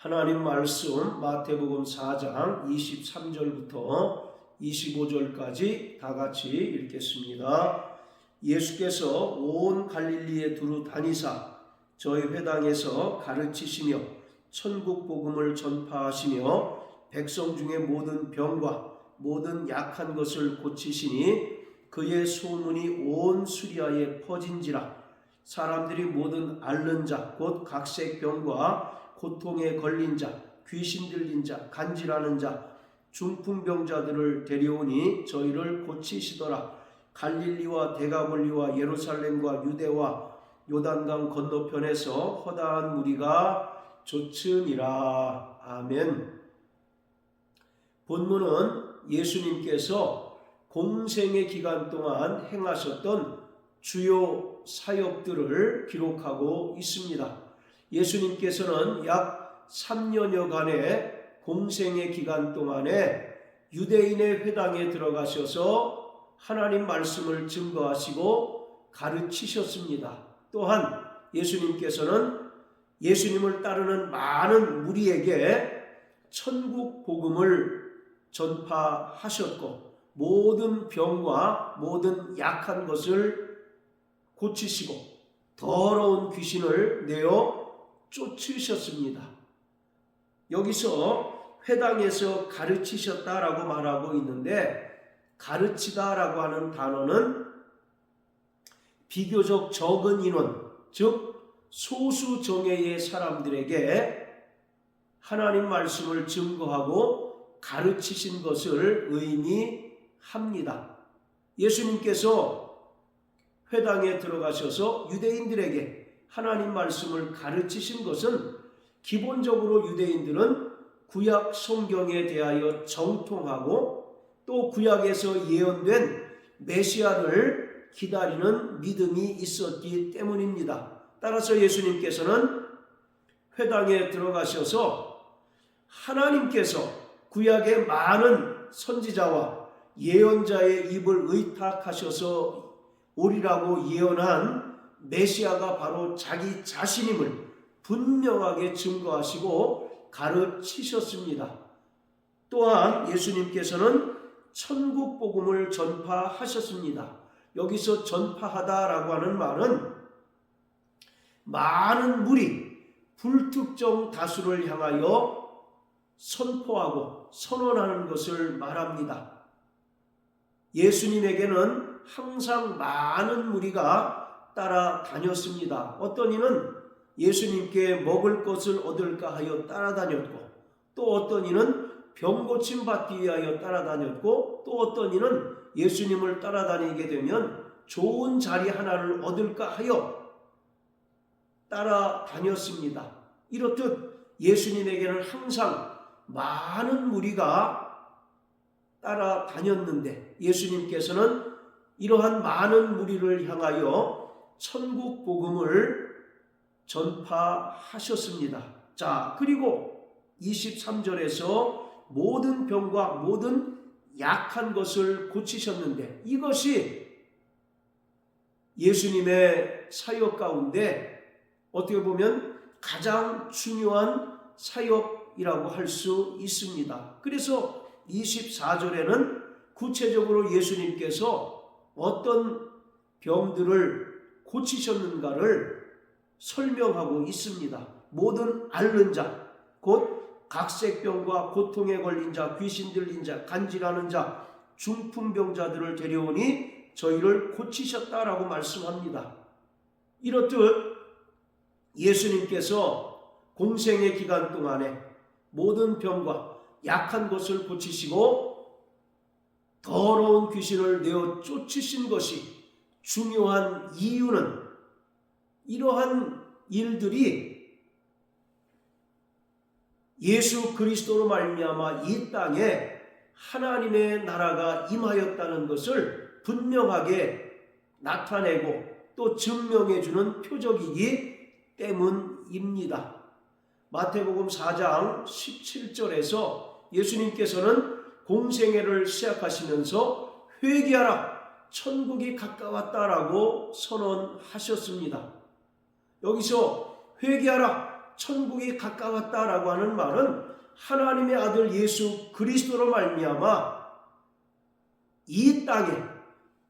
하나님 말씀 마태복음 4장 23절부터 25절까지 다 같이 읽겠습니다. 예수께서 온 갈릴리에 두루 다니사 저희 회당에서 가르치시며 천국 복음을 전파하시며 백성 중에 모든 병과 모든 약한 것을 고치시니 그의 소문이 온 수리아에 퍼진지라. 사람들이 모든 앓는 자 곧 각색병과 고통에 걸린 자, 귀신 들린 자, 간질하는 자, 중풍병자들을 데려오니 저희를 고치시더라. 갈릴리와 데가볼리와 예루살렘과 유대와 요단강 건너편에서 허다한 무리가 좇으니라. 아멘. 본문은 예수님께서 공생의 기간 동안 행하셨던 주요 사역들을 기록하고 있습니다. 예수님께서는 약 3년여간의 공생의 기간 동안에 유대인의 회당에 들어가셔서 하나님 말씀을 증거하시고 가르치셨습니다. 또한 예수님께서는 예수님을 따르는 많은 무리에게 천국 복음을 전파하셨고 모든 병과 모든 약한 것을 고치시고 더러운 귀신을 내어 쫓으셨습니다. 여기서 회당에서 가르치셨다라고 말하고 있는데 가르치다라고 하는 단어는 비교적 적은 인원, 즉 소수 정예의 사람들에게 하나님 말씀을 증거하고 가르치신 것을 의미합니다. 예수님께서 회당에 들어가셔서 유대인들에게 하나님 말씀을 가르치신 것은 기본적으로 유대인들은 구약 성경에 대하여 정통하고 또 구약에서 예언된 메시아를 기다리는 믿음이 있었기 때문입니다. 따라서 예수님께서는 회당에 들어가셔서 하나님께서 구약의 많은 선지자와 예언자의 입을 의탁하셔서 오리라고 예언한 메시아가 바로 자기 자신임을 분명하게 증거하시고 가르치셨습니다. 또한 예수님께서는 천국 복음을 전파하셨습니다. 여기서 전파하다라고 하는 말은 많은 무리, 불특정 다수를 향하여 선포하고 선언하는 것을 말합니다. 예수님에게는 항상 많은 무리가 따라다녔습니다. 어떤 이는 예수님께 먹을 것을 얻을까 하여 따라다녔고 또 어떤 이는 병 고침 받기 위하여 따라다녔고 또 어떤 이는 예수님을 따라다니게 되면 좋은 자리 하나를 얻을까 하여 따라다녔습니다. 이렇듯 예수님에게는 항상 많은 무리가 따라다녔는데 예수님께서는 이러한 많은 무리를 향하여 천국 복음을 전파하셨습니다. 자, 그리고 23절에서 모든 병과 모든 약한 것을 고치셨는데 이것이 예수님의 사역 가운데 어떻게 보면 가장 중요한 사역이라고 할 수 있습니다. 그래서 24절에는 구체적으로 예수님께서 어떤 병들을 고치셨는가를 설명하고 있습니다. 모든 앓는 자, 곧 각색병과 고통에 걸린 자, 귀신 들린 자, 간질하는 자, 중풍병자들을 데려오니 저희를 고치셨다라고 말씀합니다. 이렇듯 예수님께서 공생의 기간 동안에 모든 병과 약한 것을 고치시고 더러운 귀신을 내어 쫓으신 것이 중요한 이유는 이러한 일들이 예수 그리스도로 말미암아 이 땅에 하나님의 나라가 임하였다는 것을 분명하게 나타내고 또 증명해 주는 표적이기 때문입니다. 마태복음 4장 17절에서 예수님께서는 공생애를 시작하시면서 회개하라 천국이 가까웠다라고 선언하셨습니다. 여기서 회개하라 천국이 가까웠다라고 하는 말은 하나님의 아들 예수 그리스도로 말미암아 이 땅에,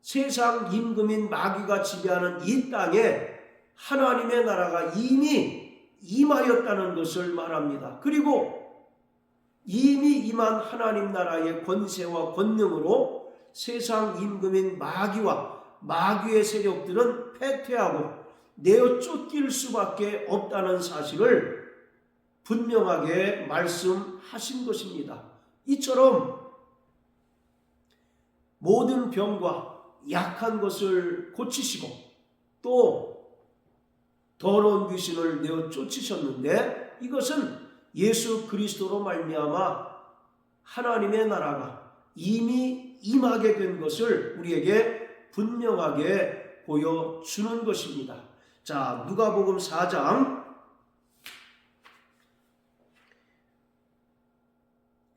세상 임금인 마귀가 지배하는 이 땅에 하나님의 나라가 이미 임하였다는 것을 말합니다. 그리고 이미 임한 하나님 나라의 권세와 권능으로 세상 임금인 마귀와 마귀의 세력들은 패퇴하고 내어 쫓길 수밖에 없다는 사실을 분명하게 말씀하신 것입니다. 이처럼 모든 병과 약한 것을 고치시고 또 더러운 귀신을 내어 쫓으셨는데, 이것은 예수 그리스도로 말미암아 하나님의 나라가 이미 임하게 된 것을 우리에게 분명하게 보여주는 것입니다. 자, 누가복음 4장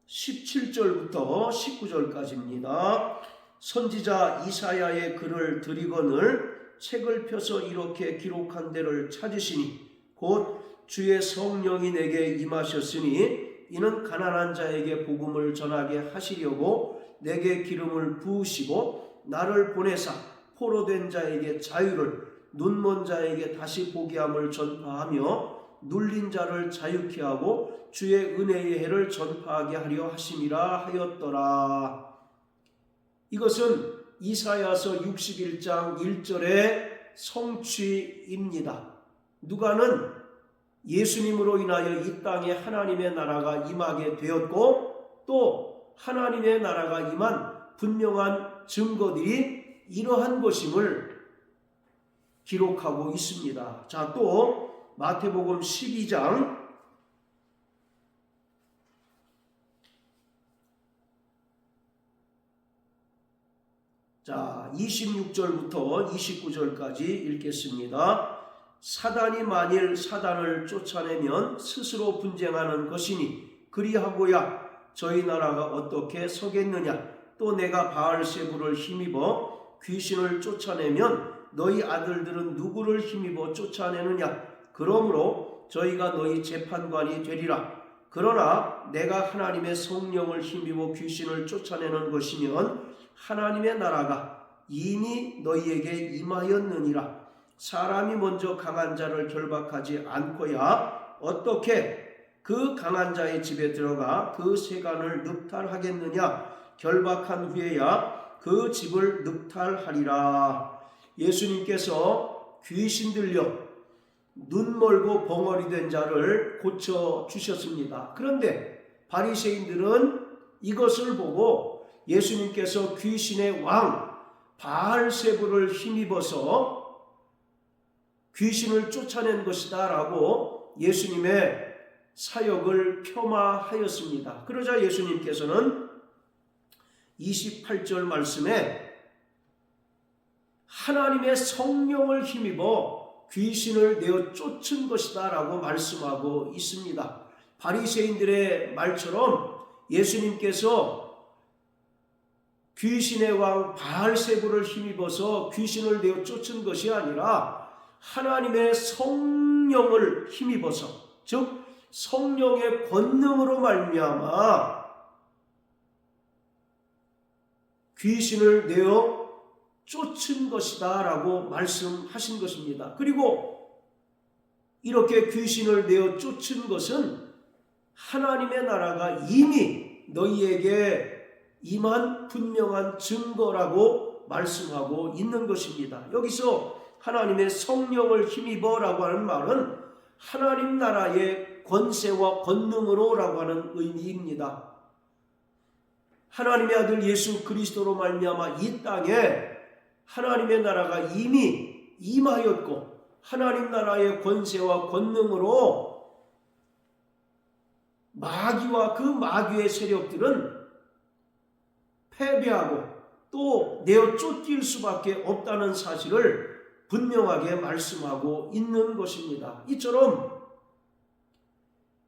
17절부터 19절까지입니다. 선지자 이사야의 글을 드리거늘 책을 펴서 이렇게 기록한 데를 찾으시니 곧 주의 성령이 내게 임하셨으니 이는 가난한 자에게 복음을 전하게 하시려고 내게 기름을 부으시고 나를 보내사 포로된 자에게 자유를, 눈먼 자에게 다시 보게 함을 전파하며 눌린 자를 자유케 하고 주의 은혜의 해를 전파하게 하려 하심이라 하였더라. 이것은 이사야서 61장 1절의 성취입니다. 누가는 예수님으로 인하여 이 땅에 하나님의 나라가 임하게 되었고 또 하나님의 나라가 임한 분명한 증거들이 이러한 것임을 기록하고 있습니다. 자, 또 마태복음 12장 26절부터 29절까지 읽겠습니다. 사단이 만일 사단을 쫓아내면 스스로 분쟁하는 것이니 그리하고야 저희 나라가 어떻게 서겠느냐. 또 내가 바알세불을 힘입어 귀신을 쫓아내면 너희 아들들은 누구를 힘입어 쫓아내느냐. 그러므로 저희가 너희 재판관이 되리라. 그러나 내가 하나님의 성령을 힘입어 귀신을 쫓아내는 것이면 하나님의 나라가 이미 너희에게 임하였느니라. 사람이 먼저 강한 자를 결박하지 않고야 어떻게 그 강한 자의 집에 들어가 그 세간을 늑탈하겠느냐. 결박한 후에야 그 집을 늑탈하리라. 예수님께서 귀신 들려 눈 멀고 벙어리 된 자를 고쳐주셨습니다. 그런데 바리새인들은 이것을 보고 예수님께서 귀신의 왕 바알세불을 힘입어서 귀신을 쫓아낸 것이다 라고 예수님의 사역을 폄하하였습니다. 그러자 예수님께서는 28절 말씀에 하나님의 성령을 힘입어 귀신을 내어 쫓은 것이다 라고 말씀하고 있습니다. 바리새인들의 말처럼 예수님께서 귀신의 왕 바알세불을 힘입어서 귀신을 내어 쫓은 것이 아니라 하나님의 성령을 힘입어서, 즉 성령의 권능으로 말미암아 귀신을 내어 쫓은 것이다 라고 말씀하신 것입니다. 그리고 이렇게 귀신을 내어 쫓은 것은 하나님의 나라가 이미 너희에게 임한 분명한 증거라고 말씀하고 있는 것입니다. 여기서 하나님의 성령을 힘입어라고 하는 말은 하나님 나라의 권세와 권능으로 라고 하는 의미입니다. 하나님의 아들 예수 그리스도로 말미암아 이 땅에 하나님의 나라가 이미 임하였고 하나님 나라의 권세와 권능으로 마귀와 그 마귀의 세력들은 패배하고 또 내어 쫓길 수밖에 없다는 사실을 분명하게 말씀하고 있는 것입니다. 이처럼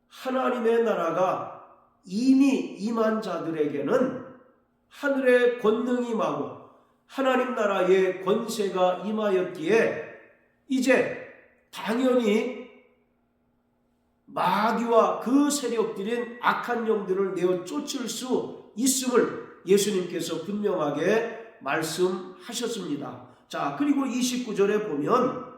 하나님의 나라가 이미 임한 자들에게는 하늘의 권능이 임하고 하나님 나라의 권세가 임하였기에 이제 당연히 마귀와 그 세력들인 악한 영들을 내어 쫓을 수 있음을 예수님께서 분명하게 말씀하셨습니다. 자, 그리고 29절에 보면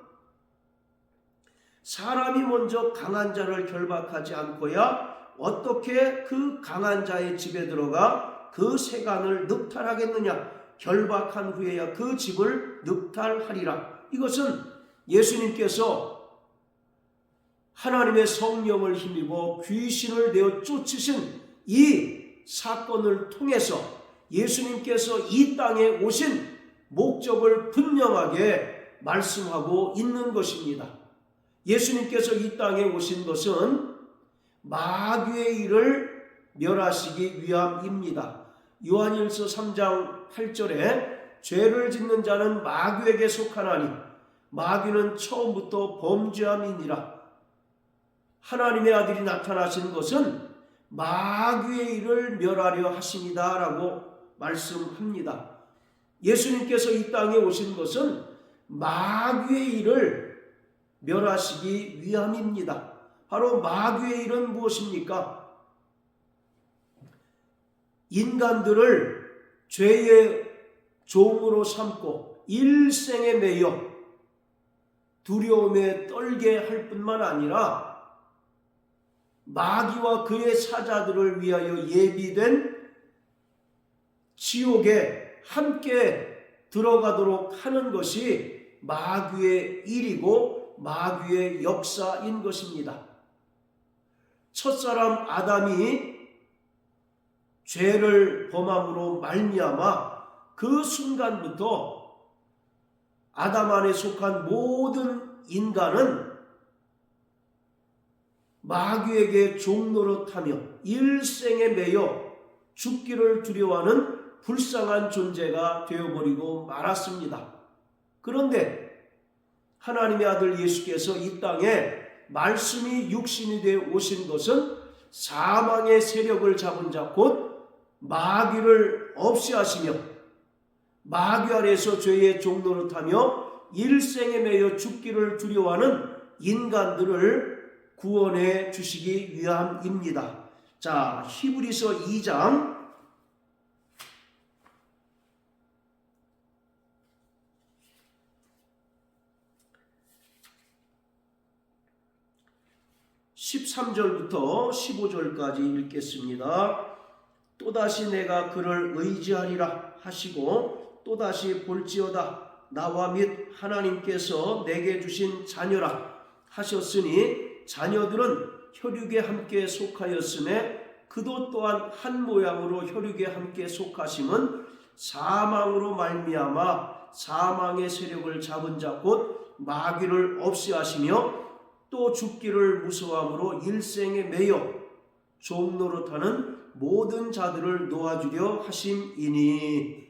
사람이 먼저 강한 자를 결박하지 않고야 어떻게 그 강한 자의 집에 들어가 그 세간을 늑탈하겠느냐? 결박한 후에야 그 집을 늑탈하리라. 이것은 예수님께서 하나님의 성령을 힘입어 귀신을 내어 쫓으신 이 사건을 통해서 예수님께서 이 땅에 오신 목적을 분명하게 말씀하고 있는 것입니다. 예수님께서 이 땅에 오신 것은 마귀의 일을 멸하시기 위함입니다. 요한일서 3장 8절에 죄를 짓는 자는 마귀에게 속하나니 마귀는 처음부터 범죄함이니라. 하나님의 아들이 나타나신 것은 마귀의 일을 멸하려 하십니다 라고 말씀합니다. 예수님께서 이 땅에 오신 것은 마귀의 일을 멸하시기 위함입니다. 바로 마귀의 일은 무엇입니까? 인간들을 죄의 종으로 삼고 일생에 매여 두려움에 떨게 할 뿐만 아니라 마귀와 그의 사자들을 위하여 예비된 지옥에 함께 들어가도록 하는 것이 마귀의 일이고 마귀의 역사인 것입니다. 첫사람 아담이 죄를 범함으로 말미암아 그 순간부터 아담 안에 속한 모든 인간은 마귀에게 종노릇하며 일생에 매여 죽기를 두려워하는 불쌍한 존재가 되어버리고 말았습니다. 그런데 하나님의 아들 예수께서 이 땅에 말씀이 육신이 되어 오신 것은 사망의 세력을 잡은 자 곧 마귀를 없이 하시며 마귀 아래서 죄의 종노릇하며 일생에 매여 죽기를 두려워하는 인간들을 구원해 주시기 위함입니다. 자, 히브리서 2장 13절부터 15절까지 읽겠습니다. 또다시 내가 그를 의지하리라 하시고 또다시 볼지어다 나와 및 하나님께서 내게 주신 자녀라 하셨으니 자녀들은 혈육에 함께 속하였음에 그도 또한 한 모양으로 혈육에 함께 속하심은 사망으로 말미암아 사망의 세력을 잡은 자 곧 마귀를 없이 하시며 또 죽기를 무서워함으로 일생에 매여 종노릇하는 모든 자들을 놓아주려 하심이니.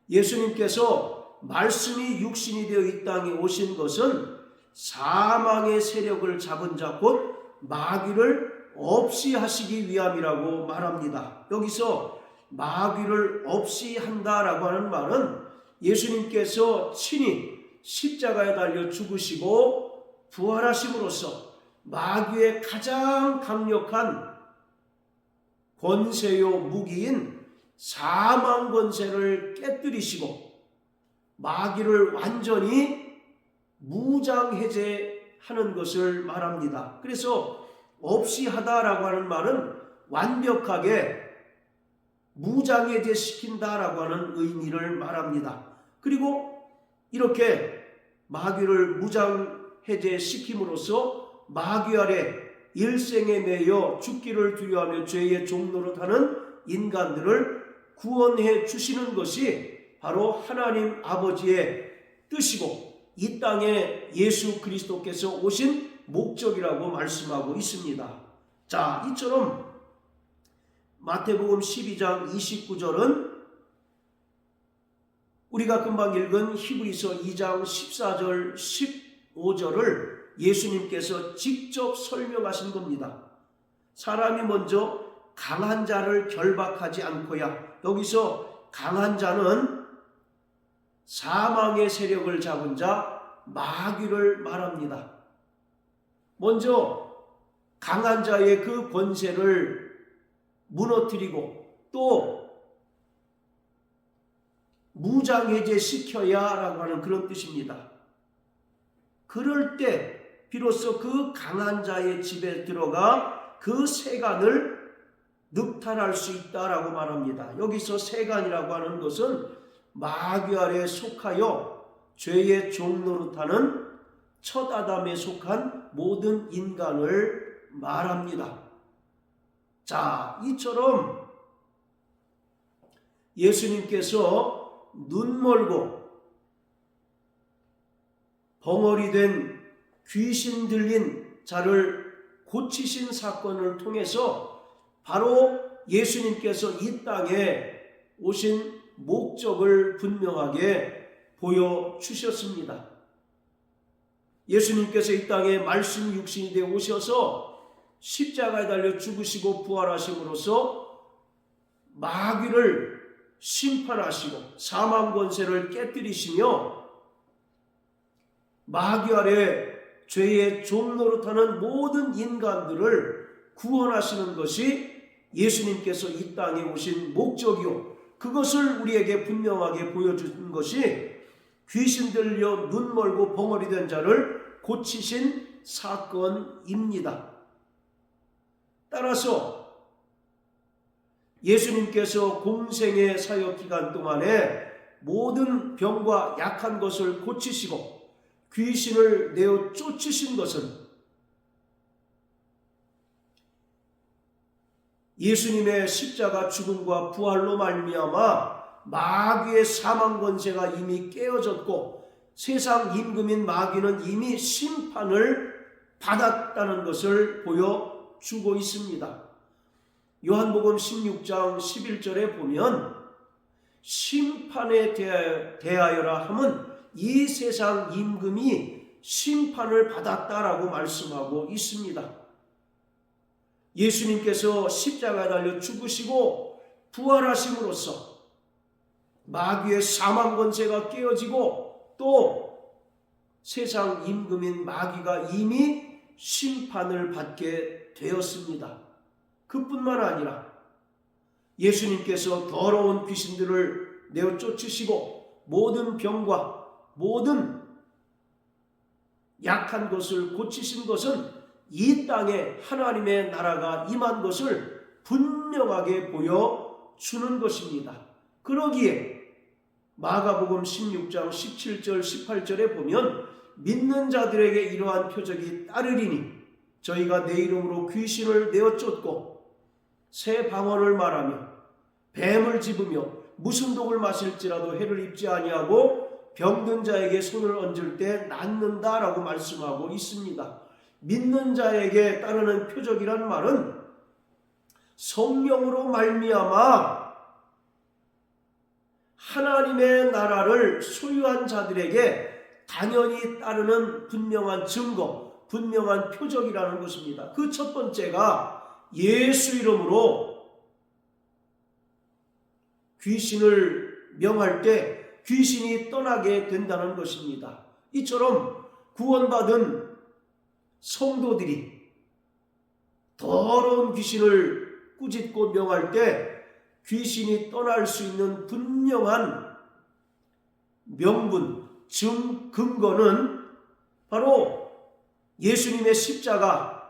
예수님께서 말씀이 육신이 되어 이 땅에 오신 것은 사망의 세력을 잡은 자 곧 마귀를 없이 하시기 위함이라고 말합니다. 여기서 마귀를 없이 한다라고 하는 말은 예수님께서 친히 십자가에 달려 죽으시고 부활하심으로써 마귀의 가장 강력한 권세요 무기인 사망 권세를 깨뜨리시고 마귀를 완전히 무장해제하는 것을 말합니다. 그래서 없이 하다라고 하는 말은 완벽하게 무장해제시킨다라고 하는 의미를 말합니다. 그리고 이렇게 마귀를 무장해제시킴으로써 마귀 아래 일생에 매여 죽기를 두려워하며 죄의 종노릇하는 인간들을 구원해 주시는 것이 바로 하나님 아버지의 뜻이고 이 땅에 예수 그리스도께서 오신 목적이라고 말씀하고 있습니다. 자, 이처럼 마태복음 12장 29절은 우리가 금방 읽은 히브리서 2장 14절 15절을 예수님께서 직접 설명하신 겁니다. 사람이 먼저 강한 자를 결박하지 않고야, 여기서 강한 자는 사망의 세력을 잡은 자 마귀를 말합니다. 먼저 강한 자의 그 권세를 무너뜨리고 또 무장해제시켜야라고 하는 그런 뜻입니다. 그럴 때 비로소 그 강한 자의 집에 들어가 그 세간을 늑탈할 수 있다라고 말합니다. 여기서 세간이라고 하는 것은 마귀 아래에 속하여 죄의 종노릇하는 첫 아담에 속한 모든 인간을 말합니다. 자, 이처럼 예수님께서 눈멀고 벙어리 된 귀신 들린 자를 고치신 사건을 통해서 바로 예수님께서 이 땅에 오신 목적을 분명하게 보여주셨습니다. 예수님께서 이 땅에 말씀 육신이 되어 오셔서 십자가에 달려 죽으시고 부활하심으로써 마귀를 심판하시고 사망 권세를 깨뜨리시며 마귀 아래 죄의 종노릇하는 모든 인간들을 구원하시는 것이 예수님께서 이 땅에 오신 목적이요, 그것을 우리에게 분명하게 보여준 것이 귀신 들려 눈 멀고 벙어리 된 자를 고치신 사건입니다. 따라서 예수님께서 공생의 사역 기간 동안에 모든 병과 약한 것을 고치시고 귀신을 내어 쫓으신 것은 예수님의 십자가 죽음과 부활로 말미암아 마귀의 사망 권세가 이미 깨어졌고 세상 임금인 마귀는 이미 심판을 받았다는 것을 보여주고 있습니다. 요한복음 16장 11절에 보면 심판에 대하여라 함은 이 세상 임금이 심판을 받았다라고 말씀하고 있습니다. 예수님께서 십자가에 달려 죽으시고 부활하심으로써 마귀의 사망 권세가 깨어지고 또 세상 임금인 마귀가 이미 심판을 받게 되었습니다. 그뿐만 아니라 예수님께서 더러운 귀신들을 내어 쫓으시고 모든 병과 모든 약한 것을 고치신 것은 이 땅에 하나님의 나라가 임한 것을 분명하게 보여주는 것입니다. 그러기에 마가복음 16장 17절 18절에 보면 믿는 자들에게 이러한 표적이 따르리니 저희가 내 이름으로 귀신을 내어 쫓고 새 방언을 말하며 뱀을 집으며 무슨 독을 마실지라도 해를 입지 아니하고 병든 자에게 손을 얹을 때 낫는다라고 말씀하고 있습니다. 믿는 자에게 따르는 표적이란 말은 성령으로 말미암아 하나님의 나라를 소유한 자들에게 당연히 따르는 분명한 증거, 분명한 표적이라는 것입니다. 그 첫 번째가 예수 이름으로 귀신을 명할 때 귀신이 떠나게 된다는 것입니다. 이처럼 구원받은 성도들이 더러운 귀신을 꾸짖고 명할 때 귀신이 떠날 수 있는 분명한 명분, 근거는 바로 예수님의 십자가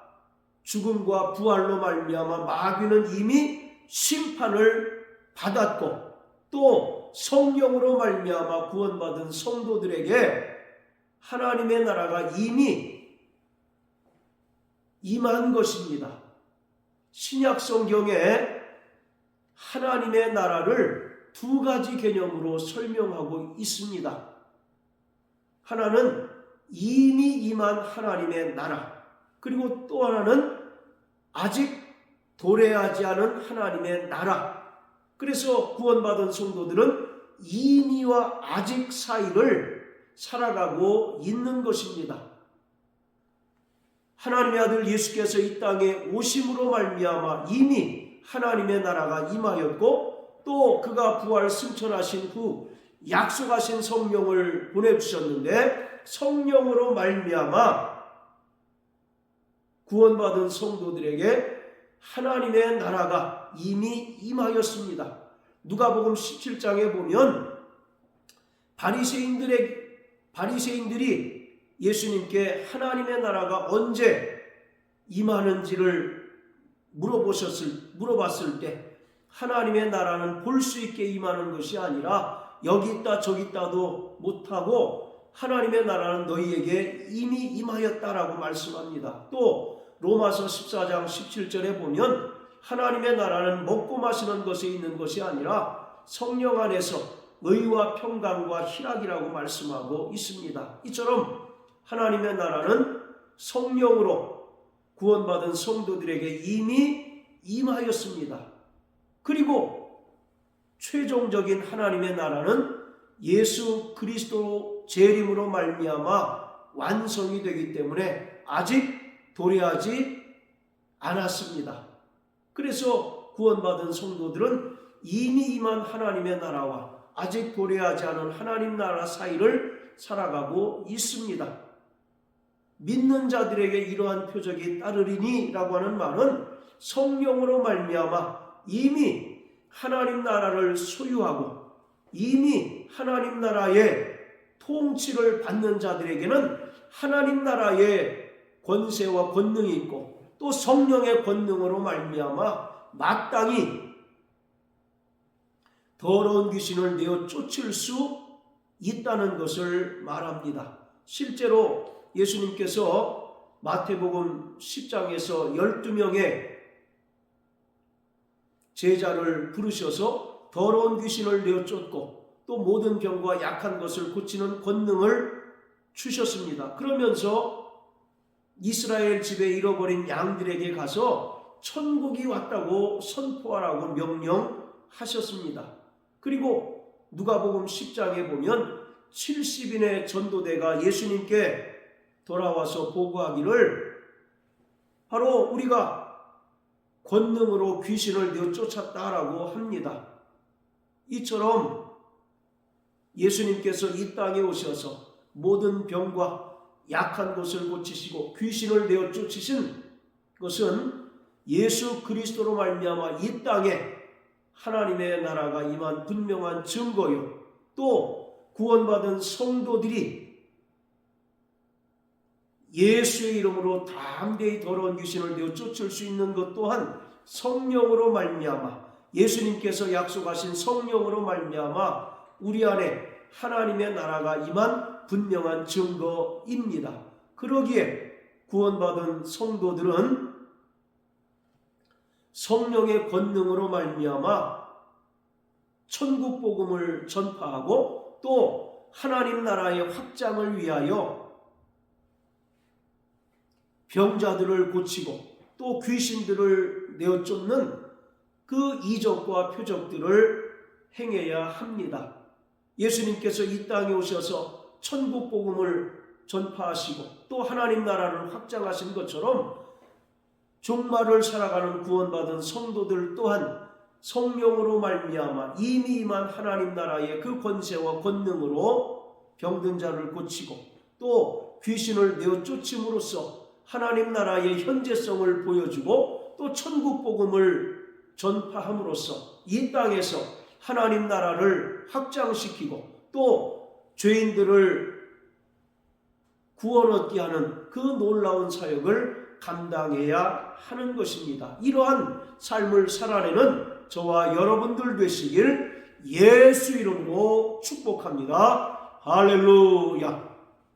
죽음과 부활로 말미암아 마귀는 이미 심판을 받았고 또 성령으로 말미암아 구원받은 성도들에게 하나님의 나라가 이미 임한 것입니다. 신약 성경에 하나님의 나라를 두 가지 개념으로 설명하고 있습니다. 하나는 이미 임한 하나님의 나라, 그리고 또 하나는 아직 도래하지 않은 하나님의 나라. 그래서 구원받은 성도들은 이미와 아직 사이를 살아가고 있는 것입니다. 하나님의 아들 예수께서 이 땅에 오심으로 말미암아 이미 하나님의 나라가 임하였고 또 그가 부활 승천하신 후 약속하신 성령을 보내주셨는데 성령으로 말미암아 구원받은 성도들에게 하나님의 나라가 이미 임하였습니다. 누가복음 17장에 보면 바리새인들이 예수님께 하나님의 나라가 언제 임하는지를 물어봤을 때 하나님의 나라는 볼 수 있게 임하는 것이 아니라 여기 있다 저기 있다도 못하고 하나님의 나라는 너희에게 이미 임하였다라고 말씀합니다. 또 로마서 14장 17절에 보면 하나님의 나라는 먹고 마시는 것에 있는 것이 아니라 성령 안에서 의와 평강과 희락이라고 말씀하고 있습니다. 이처럼 하나님의 나라는 성령으로 구원받은 성도들에게 이미 임하였습니다. 그리고 최종적인 하나님의 나라는 예수 그리스도 재림으로 말미암아 완성이 되기 때문에 아직 도래하지 않았습니다. 그래서 구원받은 성도들은 이미 임한 하나님의 나라와 아직 도래하지 않은 하나님 나라 사이를 살아가고 있습니다. 믿는 자들에게 이러한 표적이 따르리니 라고 하는 말은 성령으로 말미암아 이미 하나님 나라를 소유하고 이미 하나님 나라의 통치를 받는 자들에게는 하나님 나라의 권세와 권능이 있고 또 성령의 권능으로 말미암아 마땅히 더러운 귀신을 내어 쫓을 수 있다는 것을 말합니다. 실제로 예수님께서 마태복음 10장에서 12명의 제자를 부르셔서 더러운 귀신을 내어 쫓고 또 모든 병과 약한 것을 고치는 권능을 주셨습니다. 그러면서 이스라엘 집에 잃어버린 양들에게 가서 천국이 왔다고 선포하라고 명령하셨습니다. 그리고 누가복음 10장에 보면 70인의 전도대가 예수님께 돌아와서 보고하기를 바로 우리가 권능으로 귀신을 내어 쫓았다라고 합니다. 이처럼 예수님께서 이 땅에 오셔서 모든 병과 약한 것을 고치시고 귀신을 내어 쫓으신 것은 예수 그리스도로 말미암아 이 땅에 하나님의 나라가 임한 분명한 증거요. 또 구원받은 성도들이 예수의 이름으로 담대히 더러운 귀신을 내어 쫓을 수 있는 것 또한 성령으로 말미암아 예수님께서 약속하신 성령으로 말미암아 우리 안에 하나님의 나라가 임한 분명한 증거입니다. 그러기에 구원받은 성도들은 성령의 권능으로 말미암아 천국 복음을 전파하고 또 하나님 나라의 확장을 위하여 병자들을 고치고 또 귀신들을 내어 쫓는 그 이적과 표적들을 행해야 합니다. 예수님께서 이 땅에 오셔서 천국 복음을 전파하시고 또 하나님 나라를 확장하신 것처럼 종말을 살아가는 구원받은 성도들 또한 성령으로 말미암아 이미 임한 하나님 나라의 그 권세와 권능으로 병든 자를 고치고 또 귀신을 내어 쫓음으로써 하나님 나라의 현재성을 보여주고 또 천국 복음을 전파함으로써 이 땅에서 하나님 나라를 확장시키고 또 죄인들을 구원 얻게 하는 그 놀라운 사역을 감당해야 하는 것입니다. 이러한 삶을 살아내는 저와 여러분들 되시길 예수 이름으로 축복합니다. 할렐루야.